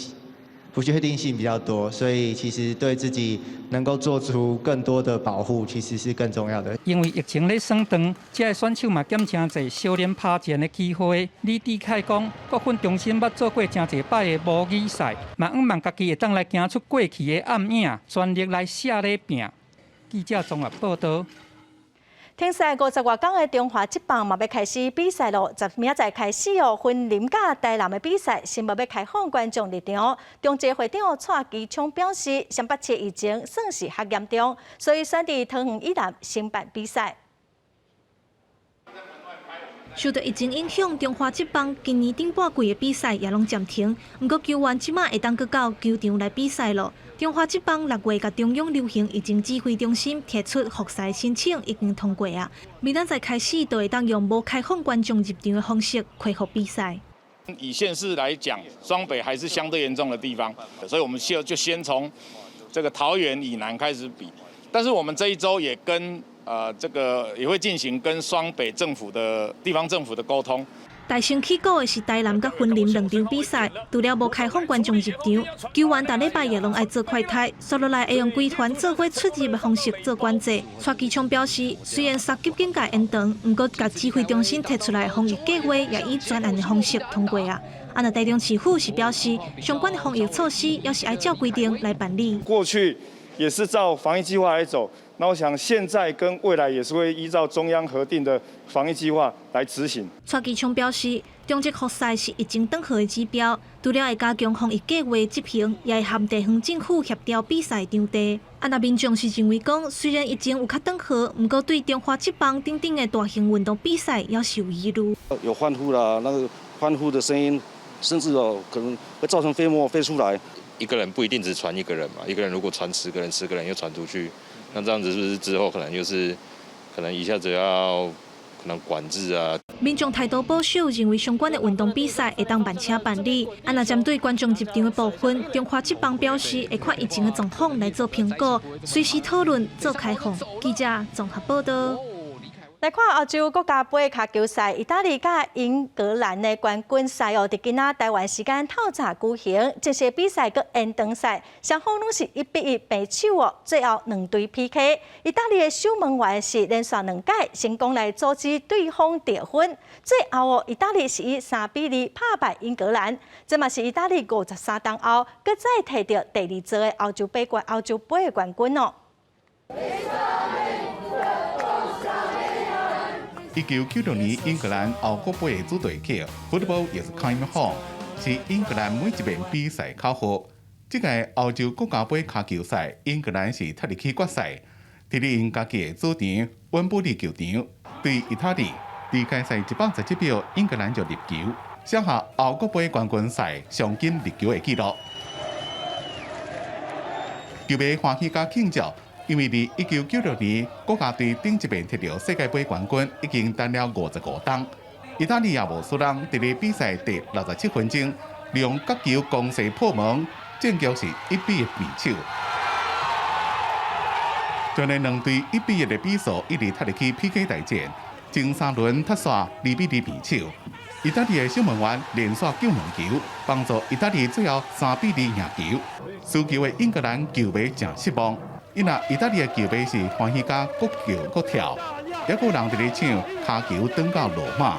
性比较多，所以其实对自己能够做出更多的保护，其实是更重要的。因为疫情咧升长，这个选手嘛减真侪少年拍拳的机会。李智凯讲，国训中心捌做过真侪摆的模拟赛，嘛希望家己会当来行出过去的暗影，全力来写咧拼。记者综合报道。停赛50多天的中华职棒嘛要开始比赛咯，明仔开始哦，分林甲台南的比赛，先要开放观众入场。中协会长蔡其昌表示，上北市疫情算是较严重，所以选伫桃园以南申办比赛。受到疫情影响，中华职棒今年顶半季的比赛也拢暂停。不过球员即马会当搁到球场来比赛咯。中华职棒6月甲中央流行疫情指挥中心提出复赛申请已经通过啊，明仔载开始就会当用无开放观众入场的方式恢复比赛。以县市来讲，双北还是相对严重的地方，所以我们就先从这个桃园以南开始比。但是我们这一周也跟这个也会进行跟双北政府的地方政府的沟通。大胜起鼓的是台南甲云林2场比赛，除了无开放观众入场，球员大礼拜也拢爱做快筛，接落来会用规团做伙出入的方式做管制。蔡其昌表示，虽然三级警戒延长，不过甲指挥中心提出来的防疫计划也以专案的方式通过啊。那台中市府是表示，相关的防疫措施也是按照规定来办理。过去也是照防疫计划来走。那我想，现在跟未来也是会依照中央核定的防疫计划来执行。蔡其昌表示，中职复赛是疫情缓和的指标，除了会加强防疫计划执行，也会和地方政府协调比赛场地。那民众是认为讲，虽然疫情有较缓和，不过对中华职棒等等的大型运动比赛也是有疑虑。有欢呼啦，那个欢呼的声音，甚至可能会造成飞沫飞出来。一个人不一定只传一个人嘛，一个人如果传10个人，10个人又传出去。那这样子是不是之后可能一下子要可能管制啊？民众态度保守，认为相关的运动比赛会当慢车办理。那针对观众入场的部分，中华职棒表示会看疫情的状况来做评估，随时讨论做开放。记者综合报道。来看欧洲国家杯脚球赛，意大利甲英格兰的冠军赛哦，伫今仔台湾时间透早举行。这些比赛佮延长赛，双方拢是1-1平手哦。最后2队 PK， 意大利的守门员是连续2届成功来阻止对方得分。最后哦，意大利是以3-2拍败英格兰，这嘛是意大利53年后，佮再摕到第2座的欧洲杯的冠军哦。1996年英格兰奥国杯的主题曲 Football is Coming Home 是英格兰每一面比赛口号。这届欧洲国家杯脚球赛，英格兰是踢入去决赛，伫咧因家己的主场温布利球场对意大利。伫开赛117秒，英格兰就入球，写下欧国杯冠军赛上紧入球的纪录。球迷欢喜甲庆祝。因为伫1996年国家队顶一面摕到世界杯冠军已经等了55天，意大利也无输人，伫咧比赛第67分钟，利用角球攻势破门，战局是1-1平手。将来2队1-1的比数一直踢入去 PK 大战，前3轮踢煞2-2平手。意大利的守门员连续救2球，帮助意大利最后3-2赢球。输球的英格兰球迷真失望。因为意大利的球迷是欢喜甲各叫各跳，也有人伫咧唱卡球转到罗马。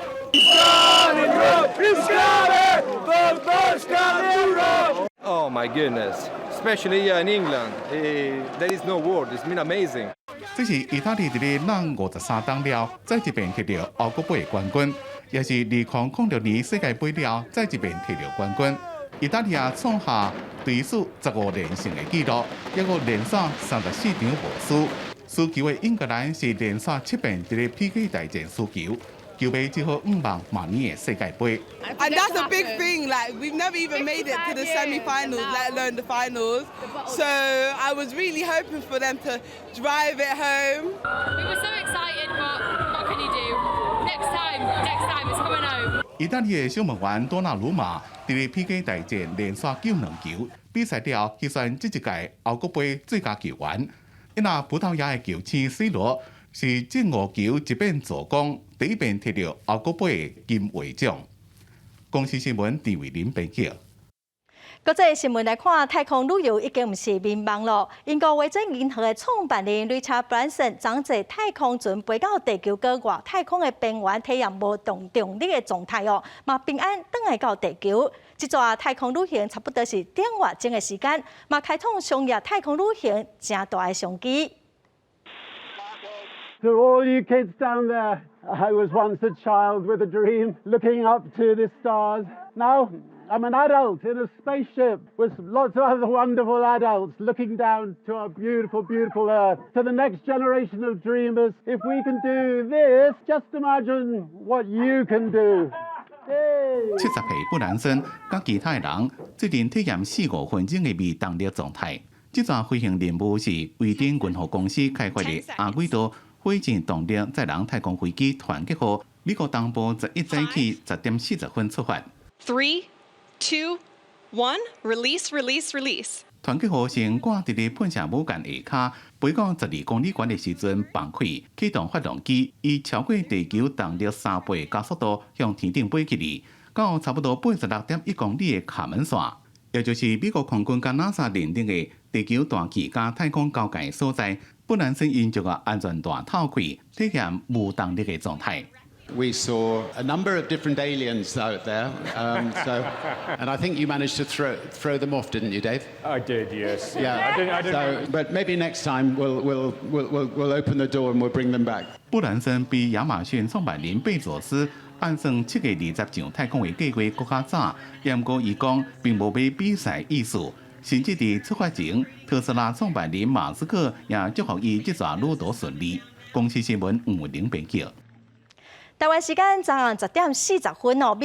Oh my goodness, especially here in England, there is no word. It's been amazing. 这是意大利伫咧冷53天了，再一遍摕到欧国杯冠军，也是2006年世界杯了，再一遍摕到冠军。意大利创下队史15连胜的纪录，一个连续34场无输。输球的英格兰是连续7遍伫个 PK 大战输球，球迷只好仰望明年的世界杯。And that's a big thing. Like we've never even made it to the semi-finals, let alone the finals. So I was really hoping for them to drive it home. We were so excited, but what can you do? Next time, it's coming home. 意大利的守门员多纳鲁马伫个 PK 大战连续救2球，比赛了牺牲这一届欧国杯最佳球员。一那葡萄牙的球星 C 罗是这5球一遍助攻，第一遍摕到欧国杯的金卫奖。公司新闻陈伟林编辑。国际新闻来看，太空旅游已经唔是迷茫咯。英国维珍银河的创办人 Richard Branson 昨在太空船飞到地球个外太空的边缘，体验无动重力的状态哦，嘛平安返来到地球。这座太空旅行差不多是点外钟的时间，嘛开创商业太空旅行正大的商机。To all you kids down there, I was once a child with a dream, looking up to the stars. Now I'm an adult in a spaceship with lots of other wonderful adults looking down to our beautiful, beautiful Earth, to the next generation of dreamers. If we can do this, just imagine what you can do. 70岁布兰森甲其他人最近体验4-5分钟的微动力状态。这段飞行任务是威登银河公司开发的阿轨道火箭动力载人太空飞机团结号，美国东部11早起10点40分出发。3, 2, 1, release。团结号先挂伫咧喷射母舰下骹，飞到12公里远的时阵崩溃，启动发动机，以超过地球动力3倍加速度向天顶飞起嚟，到差不多86.1公里的卡门线，也就是美国空军甲 NASA 认定的地球大气甲太空交界所在。布兰森因着个安全带透开，体验无动力的状态。We saw a number of different aliens out there, and I think you managed to throw them off, didn't you, Dave? I did, yes. Yeah. I didn't. So, but maybe next time we'll open the door and we'll bring them back. 布兰森比亚马逊创办人贝佐斯按算7月20上太空的计划更较早，不过伊讲并无要比赛意思。甚至伫出发前，特斯拉创办人马斯克也祝福伊这段旅途顺利。公司新闻吴文玲编辑。台湾时间昨晚10点40分哦，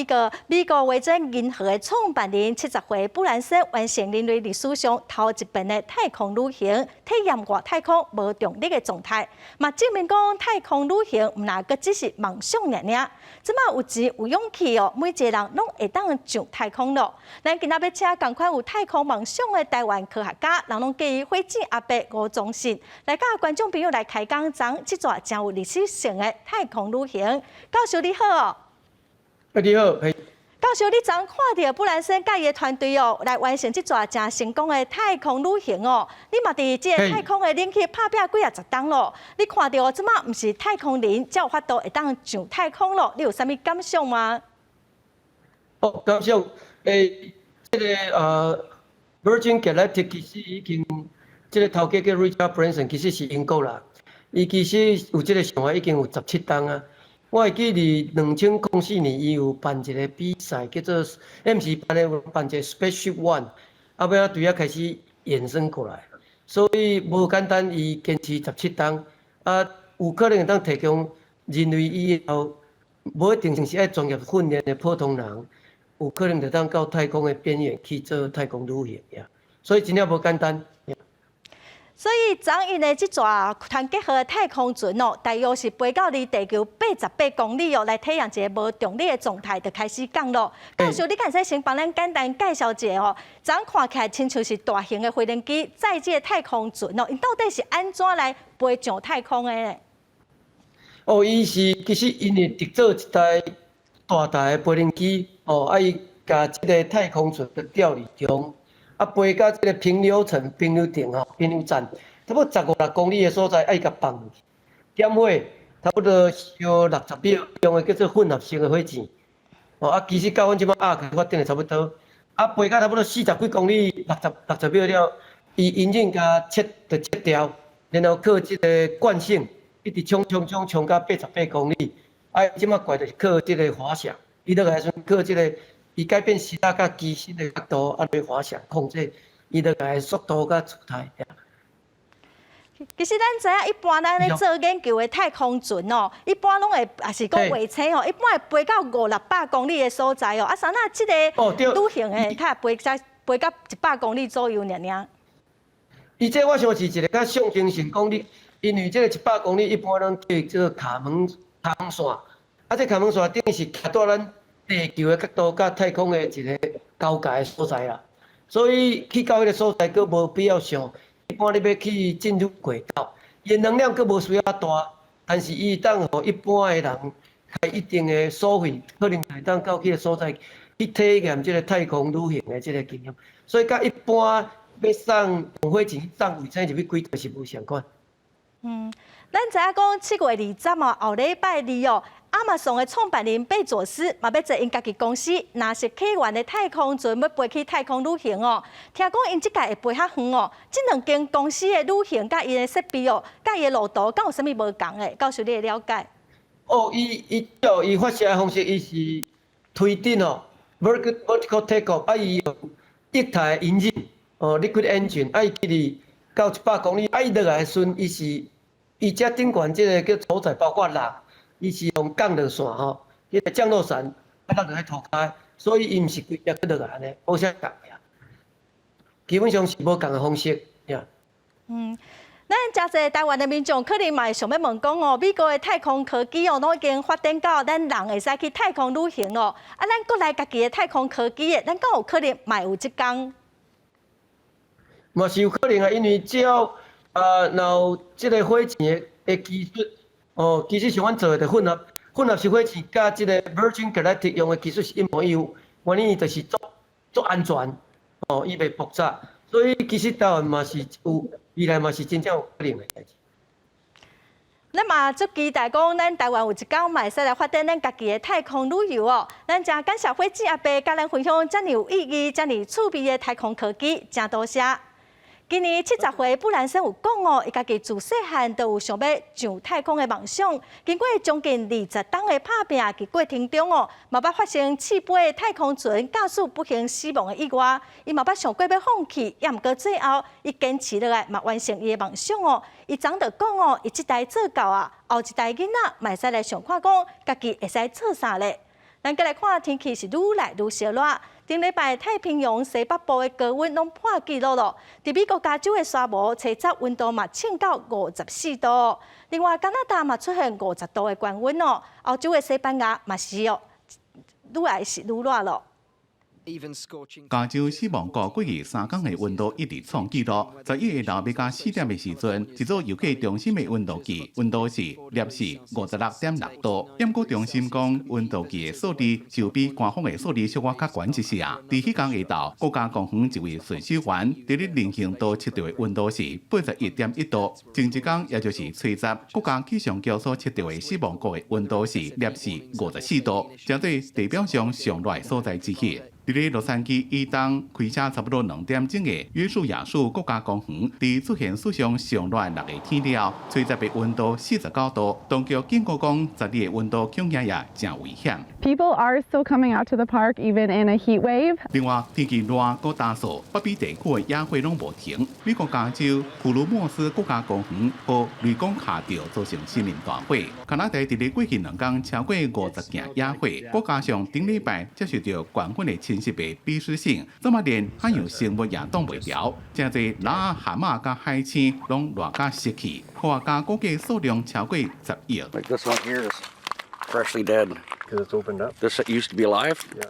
美国维珍银河的创办人70岁布兰森完成人类历史上头一遍的太空旅行，体验外太空无重力的状态，嘛证明讲太空旅行唔那个只是梦想尔尔。即马有钱有勇气哦，每一个人拢会当上太空咯。咱今仔要请同款有太空梦想的台湾科学家，人拢基于火箭阿伯吴宗信来甲观众朋友来开讲，讲这座真有历史性的太空旅行。教授你好哦，你好，教授，你昨看到布兰森甲伊的团队哦，来完成这座真成功的太空旅行哦。你嘛伫这个太空的冷气拍拼几10档咯。你看到即马毋是太空人，才有法度会当上太空咯。你有啥物感想吗？哦，感想，这个Virgin Galactic 其实已经，这个头家叫 Richard Branson， 其实是英国啦。伊其实有这个想法已经有17档啊。我会记伫2004年，伊有办一个比赛，叫做毋是办的，办一个 Spaceship One， 后尾对开始衍生过来，所以无简单，伊坚持17档，有可能会当提供人类以后，无一定是爱专业训练的普通人，有可能会当到太空的边缘去做太空旅行呀，所以真正无简单。所以，昨因的这座团结号的太空船哦，大约是飞到离地球88公里哦，来体验一个无重力的状态，就开始降落。教授，你敢使先帮咱简单介绍一下哦？昨看起来亲像是大型的飞轮机载这个太空船哦，因到底是安怎来飞上太空的呢？哦，伊是其实因会制作一台大台的飞轮机哦，伊甲这个太空船吊伫中。飞到这个平流层、平流顶吼、平流站，差不多15-16公里的所在，爱甲放入去。点火差不多要60秒，用的叫做混合式的火箭。其实到阮即摆开发展的差不多。飞到差不多40几公里，60秒了，伊引擎甲切掉，然后靠这个惯性一直冲到88公里。即摆怪就是靠这个滑翔，伊都还算靠这个伊改变时态甲机身的角度，啊来滑翔控制伊落来的速度甲姿态。其实咱知影，一般咱咧做研究的太空船哦，一般拢会也是讲卫星哦，一般会飞到500-600公里的所在哦。啊，像那即个旅行的，它飞到100公里左右尔。伊这我想是一个较象征性讲你，因为这个100公里一般拢叫做卡门线，啊，这卡门线等于是徛在咱地球的角度甲太空的一个交界的所在啦。所以去到迄个所在，佫无必要上。一般你要去进入轨道，伊能量佫无需要大，但是伊当互一般的人开一定的收费，可能会当到迄个所在去体验即个太空旅行的即个经验。所以甲一般要送红火钱送卫星入去轨道是无相关。咱知影讲7月20号后礼拜2哦。亚马逊的创办人贝佐斯嘛要坐因家己公司NASA起源的太空船要飞去太空旅行哦。听讲因即届会飞较远哦。即2间公司的旅行甲因的设备哦，甲伊的路途，敢有啥物无共的？教授你的了解？哦，伊发射的方式，伊是推进哦 ，vertical takeoff， 啊伊用液态引擎哦 ，liquid engine， 啊伊距离到100公里，啊伊落来的时阵，伊遮顶悬即个叫主载包括缆。伊是用降落伞吼，迄个降落伞啊落落去涂骹，所以伊毋是规只去落来安尼，无啥共呀。基本上是无共的方式呀。咱真侪台湾的民众可能嘛会想要问讲哦，美国的太空科技哦，拢已经发展到咱人会使去太空旅行哦。啊，咱国内家己的太空科技的，咱敢有可能嘛有即工？嘛是有可能啊，因为只要若有即个火箭的技术。哦，其实像阮做的混合式火箭，甲即个 Virgin Galactic 用的技术是一模一样，原因伊就是足安全，哦，伊袂复杂，所以其实台湾嘛是有未来嘛是真正有可能的代志。咱嘛足期待讲，咱台湾有一天嘛会使来发展咱家己的太空旅游哦。咱真感谢火箭阿伯甲咱分享遮尔有意义、遮尔趣味的太空科技，真多谢。今年70岁布兰森有讲哦，伊家己自细汉都有想要上太空的梦想。经过将近20冬的打拼，伫过程中哦，嘛捌发生试飞太空船驾驶不幸死亡的意外。伊嘛捌想过要放弃，也毋过最后伊坚持落来，嘛完成伊的梦想哦。伊昨就讲哦，伊即代做到啊，后一代囡仔嘛会使来想看讲，家己会使做啥咧？咱再来看天气是愈来愈热热。顶礼拜太平洋西北部的高温拢破纪录咯，伫美国加州的沙漠测测温度嘛升到54度。另外加拿大嘛出现50度的高温哦，澳洲的西班牙嘛是哦，愈来是愈热咯。加州死亡谷过去3天的温度一直创纪录。11下昼要到4点的时阵，一组游客中心的温度计温度是摄氏56.6度。不过中心讲温度计的数字就比官方的数字稍微较悬一些。伫迄天下昼，国家公园一位巡守员伫咧人行道测到的温度是81.1度。前一天，也就是初十，国家气象局所测到的死亡谷的温度是摄氏54度，针对地表上上热的所在之一。伫咧洛杉矶以东开车差不多2点钟的约书亚树国家公园，伫出现史上上热6个天了，初十的温度49度。当局警告讲，10日的温度恐吓也真危险。People are still coming out to the park even in a heat wave. 另外，天气热搁大数，北比地区的野火拢无停。美国加州普鲁莫斯国家公园和雷公卡钓造成森林大火。加拿大伫咧过去2天超过50件野火，国加上顶礼拜接受到官方的侵蚀的必须性，怎么连海洋生物也挡袂牢？真侪蓝蛤蟆甲海青拢热甲失去，科学家估计数量超过10亿。Like this one here is freshly dead because it's opened up. This used to be alive. Yeah.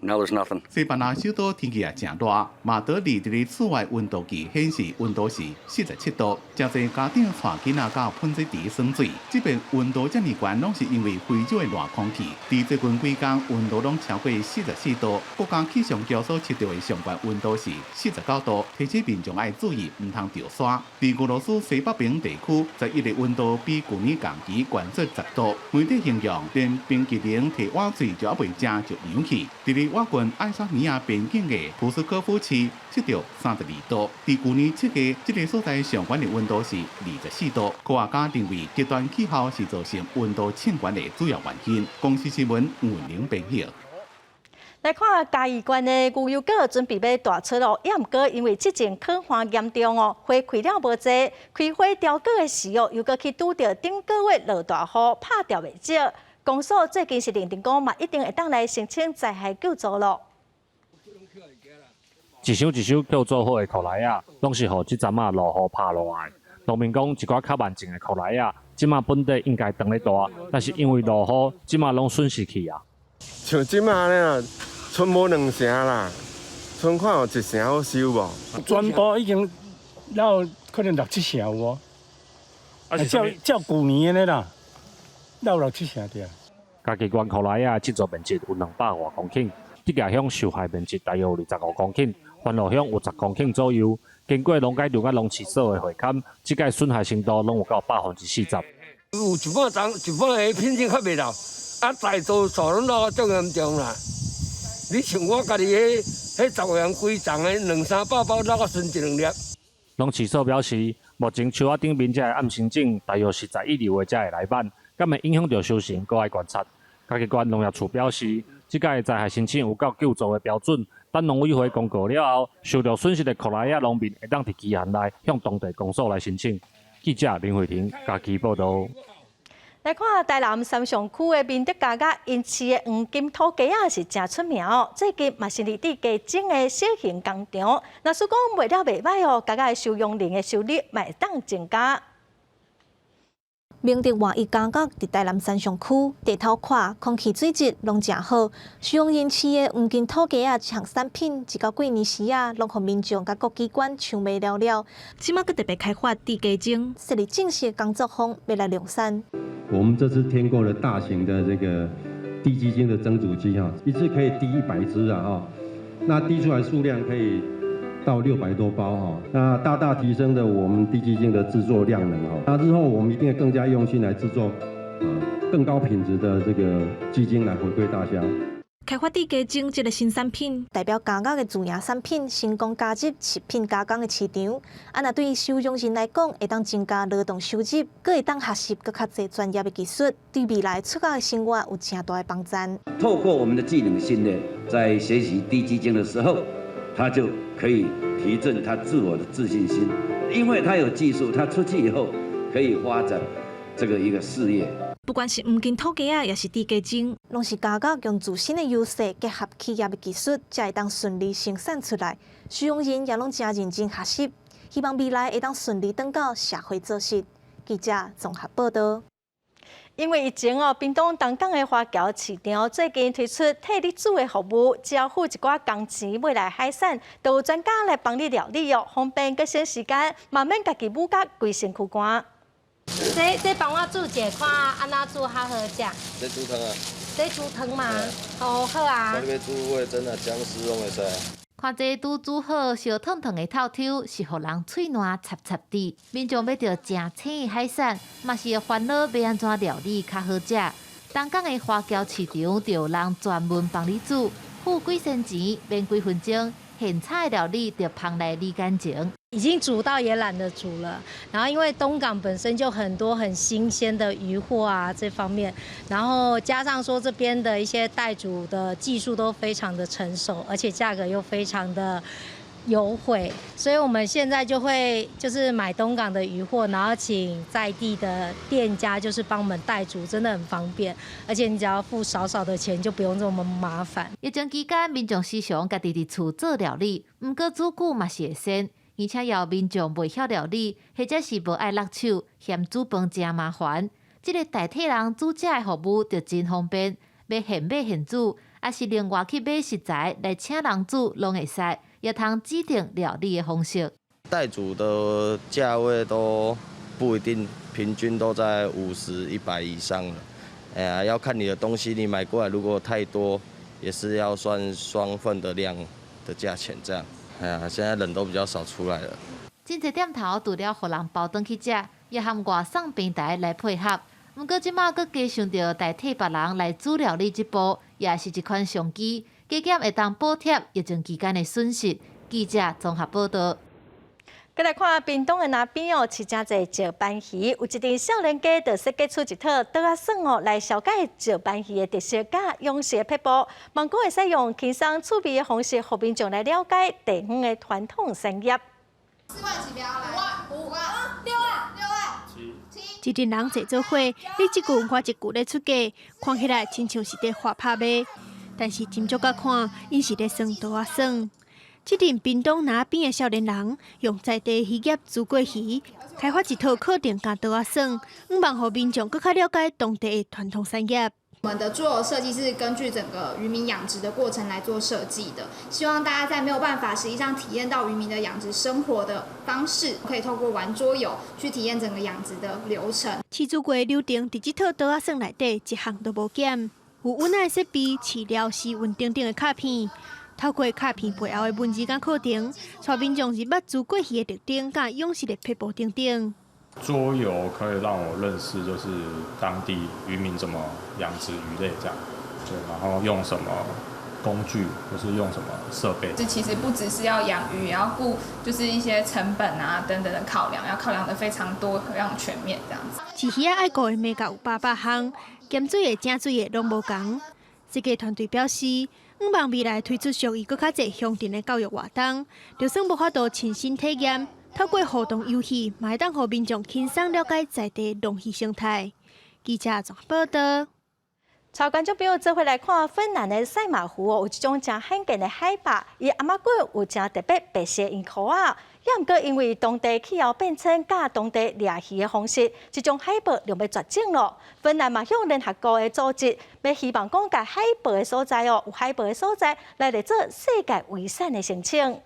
Now there's nothing. 西班牙首都天气也真热，马德里伫咧室外温度计显示温度是47度，真侪家长带囡仔到喷水池耍水。即便温度遮尔悬，拢是因为非洲的热空气。伫最近几天温度拢超过44度，国家气象局所测到的上悬温度是49度，提醒民众爱注意，唔通跳伞。伫俄罗斯西北边地区，11日温度比去年同期悬出10度。媒体形容，连冰淇淋摕碗水就还未食就凉去。伫咧我郡爱沙尼亚边境的普斯科夫市测到32度，伫去年7月，这个所在上悬的温度是24度。科学家认为，极端气候是造成温度升悬的主要原因。公司新闻吴文玲编译。来看嘉义县的牛油果准备要大出咯，也毋过因为之前抗旱严重哦，花开了无济，开花凋果的时哦，又搁去拄着顶个月落大雨，拍掉袂少。公所最近是认定讲嘛，一定会当来申请灾害救助咯。一箱一箱叫做好的裤内啊，拢是互即阵啊落雨拍落来。农民讲一寡较慢种的裤内啊，即马本地应该长咧大，但是因为落雨，即马拢损失去啊。像即马咧，剩无2成啦，剩看有1成好收无？全部已经了可能6、7成有哦。照旧年的啦，了6、7成对啊。嘉义县裤内啊，制作面积有200多公顷，竹叶乡受害面积大约有25公顷，番路乡有10公顷左右。经过农改场甲农试所的会勘，即个损害程度拢有到40%。有一半长，一半的品质较袂牢，啊，大多数拢落足严重啦。你像我家己迄10元规丛的200-300包，落个剩1、2粒。农试所表示，目前树仔顶面这暗生种大约是10以内的才会来办，敢会影响到收成，搁爱观察。嘉义县农业处表示，即个灾害申请有到救助的标准。等农委会公告了后，受到损失的库内亚农民会当伫期限内向当地公所来申请。记者林慧婷嘉义报道。来看台南三重区的明德家家因饲的黄金土鸡啊是真出名哦，最近嘛是伫地鸡种的小型工厂。若是讲卖了袂歹哦，家家的收容人的收入嘛会当增加。明德外一感觉伫台南三重区地头看空气水质拢真好，收容人饲的黄金土鸡啊一项产品，一到过年时啊，拢互民众甲各机关抢卖了了。即马佫特别开发地鸡种，设立正式的工作坊，要来量产。我们这次添购了大型的这个地鸡精的蒸煮机哈，一次可以滴100只啊哈，那滴出来数量可以到600多包哈，那大大提升了我们地鸡精的制作量能哈。那日后我们一定会更加用心来制作更高品质的这个鸡精来回馈大家。开发地鸡精这个新产品，代表家家的主营产品成功加入食品加工的市场。啊，那对于收容人来讲，会当增加劳动收入，佮会当学习更较侪专业的技术，对未来出家的生活有正大的帮助。透过我们的技能训练，在学习地鸡精的时候，他就可以提振他自我的自信心，因为他有技术，他出去以后可以发展这个一个事业。不管是黄金土鸡啊，也是地鸡精，拢是家家用自身的优势结合企业的技术，才会当顺利生产出来。收容人也拢真认真学习，希望未来会当顺利转到社会做事。记者综合报道。因为疫情哦，屏东东港的花桥市场最近推出替你煮的服务，只要付一寡工钱买来海产，都有专家来帮你料理哦，方便佮省时间，慢慢家己母甲规身躯干。这帮我煮一看安怎煮较好食。这煮汤啊？这煮汤嘛，哦好啊。我这边煮味真的姜丝拢会使。看这拄煮好烧烫烫的透抽，是互人嘴软插插的。民众要着正青的海产，嘛是会烦恼要安怎料理较好食。东港的花桥市场就有人专门帮你煮，付几仙钱，免几分钟，现炒的料理就烹来立竿情。已经煮到也懒得煮了，然后因为东港本身就很多很新鲜的渔货啊这方面，然后加上说这边的一些代煮的技术都非常的成熟，而且价格又非常的优惠，所以我们现在就是买东港的渔货，然后请在地的店家就是帮我们代煮，真的很方便，而且你只要付少少的钱，就不用这么麻烦。疫情期间，民众时常家己伫厝做料理，不过煮久嘛是会省。而且也有民众袂晓料理，或者是无爱落手，嫌煮饭真麻烦。这个代替人煮食的服务就真方便，要现买现煮，也是另外去买食材来请人煮，拢会使，也通指定料理的方式。代煮的价位都不一定，平均都在50、100以上了。哎呀，要看你的东西，你买过来如果太多，也是要算双份的量的价钱这样。哎呀，现在人都比较少出来了。真侪店头除了互人包转去食，也含外送平台来配合。不过即马佫加上着代替别人来煮料理这步，也是一款商机，加减会当补贴疫情期间的损失。记者综合报道。再来看屏东的那边哦，饲真侪石斑鱼，有一阵少年家就设计出一套倒啊耍哦，来了解石斑鱼的特色甲养殖的撇步。望讲会使用轻松趣味的方式，互民众来了解地方的传统产业。4万起标来，5万、6万、一群人坐做伙，你一句我一句咧出价，看起来亲像是在画拍卖，但是斟酌甲看，因是咧算倒啊耍。这阵屏东那边的少年人用在地渔业煮过鱼，开发一套课程甲倒啊耍，希望互民众更加了解当地的传统产业。我们的桌游设计是根据整个渔民养殖的过程来做设计的，希望大家在没有办法实际上体验到渔民的养殖生活的方式，可以透过玩桌游去体验整个养殖的流程。饲煮过的流程，伫这套倒啊耍内底一项都无减，有稳定的设备，饲料是稳定定的卡片。透过卡片背后的文字甲课程，带民众入捌煮过鱼的特点，甲养殖的撇步等等。桌游可以让我认识，就是当地渔民怎么养殖鱼类这样，对，然后用什么工具，或是用什么设备。这其实不只是要养鱼，也要顾就是一些成本啊等等的考量，要考量的非常多，非常全面这样子。饲鱼仔爱顾的美甲有800项，咸水的、正水的拢无同。设计团队表示，希望未来推出属于更较侪乡镇的教育活动，就算无法度亲身体验，透过互动游戏，嘛会当互民众轻松了解在地农渔生态。记者综合报道。带观众朋友做伙来看芬兰的赛马湖哦，有一种真罕见的海拔，伊阿妈骨有真特别白色银壳啊。也毋过因为当地气候变迁甲当地掠鱼的方式，这种海拔就要绝种咯。芬兰嘛向联合国的组织，要希望讲甲海拔的所在哦，有海拔的所在来做世界遗产的申请。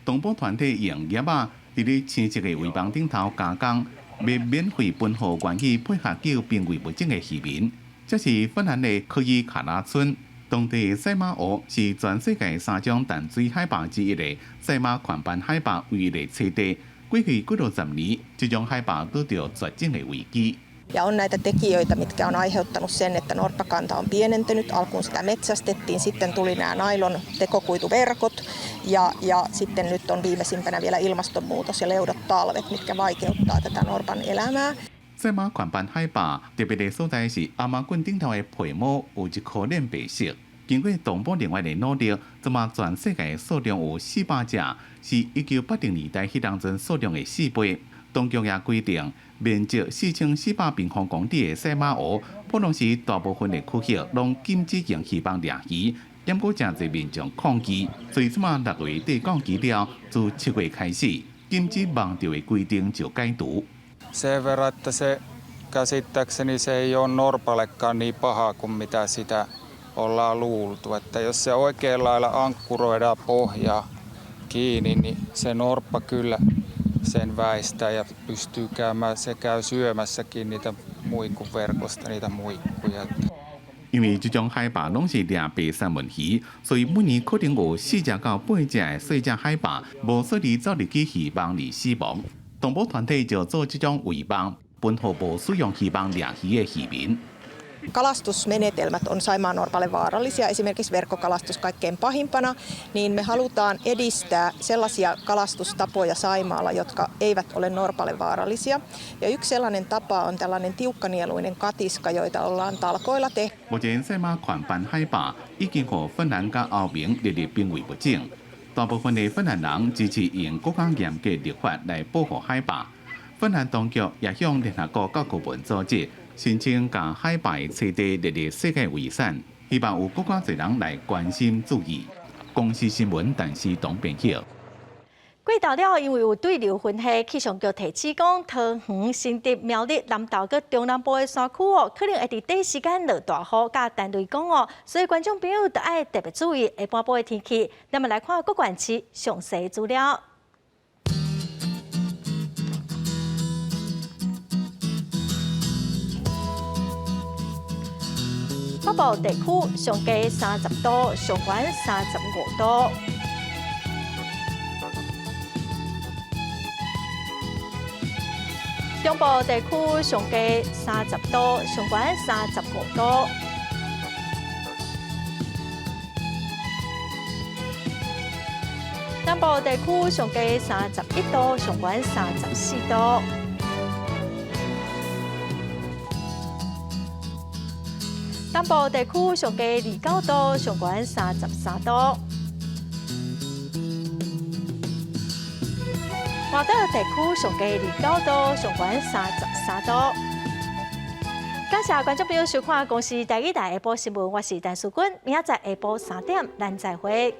动保团体用叶仔伫咧青色的围网顶头加工，要免费分予愿意配合救濒危物种的渔民。这是芬兰的科伊卡拉村。当地的赛马湖是全世界3种淡水海拔之一的赛马环斑海拔唯一的栖地。过去几60年，这种海拔拄到绝种的危机。Ja on näitä tekijöitä, mitkä on aiheuttanut sen, että norppakanta on pienentynyt. Alkuun sitä metsästettiin, sitten tuli nämä nailon tekokuituverkot ja sitten nyt on viimeisimpänä vielä ilmastonmuutos ja leudot talvet, mitkä vaikeuttaa tätä norpan elämää. 赛马环斑海拔特别的所在是阿妈棍顶头的皮毛有一颗亮白色。经过动保另外的努力，即马全世界数量有400只，是1980年代迄当阵数量的4倍。当局也规定，面积4400平方公里的赛马湖，普通时大部分的区域拢禁止用渔网掠鱼，也过真侪民众抗议，所以即马6月底降期了，自7月开始，禁止网钓的规定就解除。Sen verran, että se käsittääkseni se ei ole norpallekaan niin paha kuin mitä sitä ollaan luultu. Että jos se oikealla lailla ankkuroidaan pohjaa kiinni, niin se norppa kyllä sen väistää ja pystyy käymään, se käy syömässäkin niitä muikkuverkosta, niitä muikkuja. 因为这种海拔拢是掠白三文鱼，所以每年可能有4只到8只的细只海拔无顺利走入去渔网里死亡。动保团体就做这种围网，分予无使用渔网掠鱼的渔民。 Kalastusmenetelmät on saimaannorpalle vaarallisia, esimerkiksi verkkokalastus kaikkein pahimpana, niin me halutaan edistää sellaisia kalastustapoja Saimaalla, jotka eivät ole norpalle vaarallisia. Ja yksi sellainen tapa on tällainen tiukkanieluinen katiska, joita ollaan talkoilla tehty. 目前赛马环斑海拔已经予芬兰甲欧盟列入濒危物种，大部分的芬兰人支持用更加严格立法来保护海拔。芬兰当局也向联合国教科文组织 申请将海拔的栖地列入世界遗产，希望有更加侪人来关心注意。公司新闻，但是董编辑。过到了，因为有对流分析，气象局提示讲，桃园、新竹、苗栗、南投佮中南部的山区哦，可能会伫第一时间落大雨甲单雷公哦，所以观众朋友都爱特别注意下半部的天气。那么来看各县市详细资料。 北部地区上低30度，上悬35度。中部地区上低30度，上悬35度。南部地区上低31度，上悬34度。东部地区上低29度，上悬33度。华岛地区上低29度，上悬33度。感谢观众朋友收看《公视第一台下晡新闻》，我是陈淑君，明仔载下晡3点咱再会。